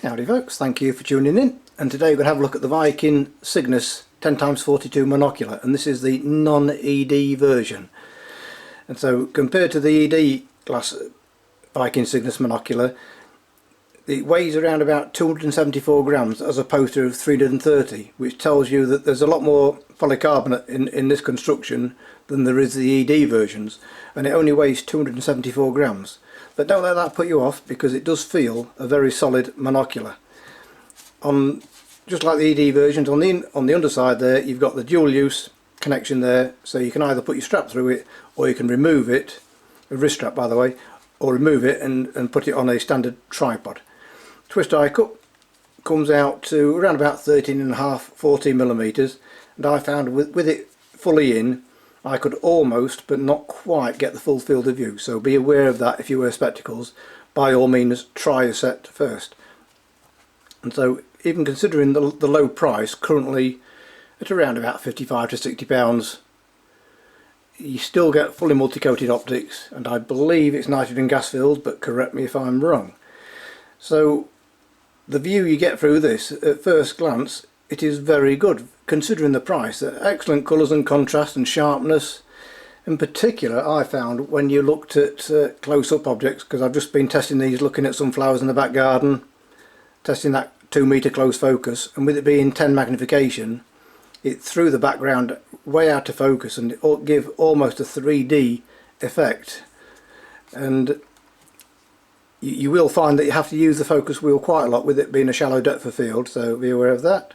Howdy folks, thank you for tuning in, and today we're going to have a look at the Viking Cygnus 10x42 monocular, and this is the non-ED version. And so compared to the ED glass Viking Cygnus monocular, it weighs around about 274 grams as opposed to 330, which tells you that there's a lot more polycarbonate in this construction than there is the ED versions, and it only weighs 274 grams. But don't let that put you off, because it does feel a very solid monocular. Just like the ED versions, on the underside there you've got the dual use connection there, so you can either put your strap through it or you can remove it, a wrist strap by the way, or remove it and put it on a standard tripod. Twist eye cup comes out to around about 13.5–14 millimeters, and I found with it fully in, I could almost but not quite get the full field of view, so be aware of that if you wear spectacles. By all means try a set first. And so even considering the low price, currently at around about £55 to £60, you still get fully multi-coated optics, and I believe it's nitrogen gas filled, but correct me if I'm wrong. So the view you get through this, at first glance, it is very good considering the price. Excellent colours and contrast and sharpness. In particular, I found when you looked at close-up objects, because I've just been testing these, looking at some flowers in the back garden, testing that 2-metre close focus, and with it being 10 magnification, it threw the background way out of focus and it gave almost a 3D effect. And you will find that you have to use the focus wheel quite a lot with it being a shallow depth of field, so be aware of that.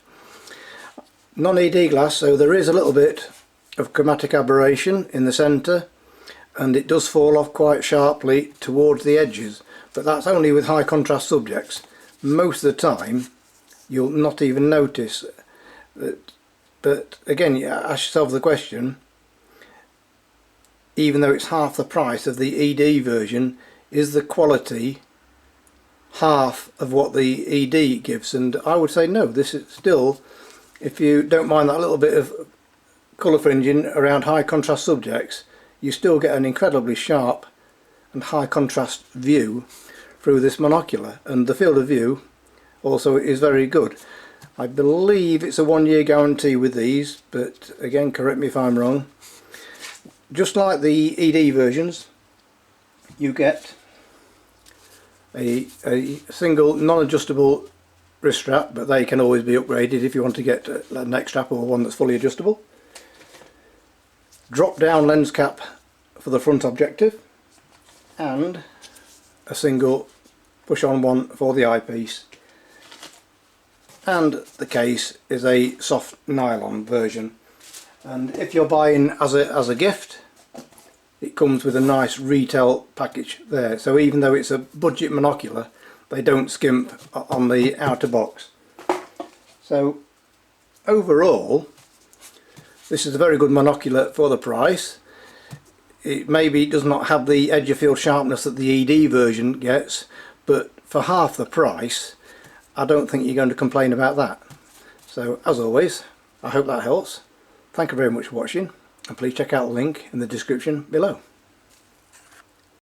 Non-ED glass, so there is a little bit of chromatic aberration in the centre, and it does fall off quite sharply towards the edges, but that's only with high contrast subjects. Most of the time you'll not even notice that. But again, you ask yourself the question, even though it's half the price of the ED version, is the quality half of what the ED gives? And I would say no. This is still, if you don't mind that little bit of colour fringing around high contrast subjects, you still get an incredibly sharp and high contrast view through this monocular, and the field of view also is very good. I believe it's a 1-year guarantee with these, but again, correct me if I'm wrong. Just like the ED versions, you get a single non-adjustable wrist strap, but they can always be upgraded if you want to get a neck strap or one that's fully adjustable. Drop down lens cap for the front objective, and a single push on one for the eyepiece. And the case is a soft nylon version, and if you're buying as a gift, it comes with a nice retail package there, so even though it's a budget monocular, they don't skimp on the outer box. So overall, this is a very good monocular for the price. It maybe does not have the edge of field sharpness that the ED version gets, but for half the price I don't think you're going to complain about that. So as always, I hope that helps. Thank you very much for watching, and please check out the link in the description below.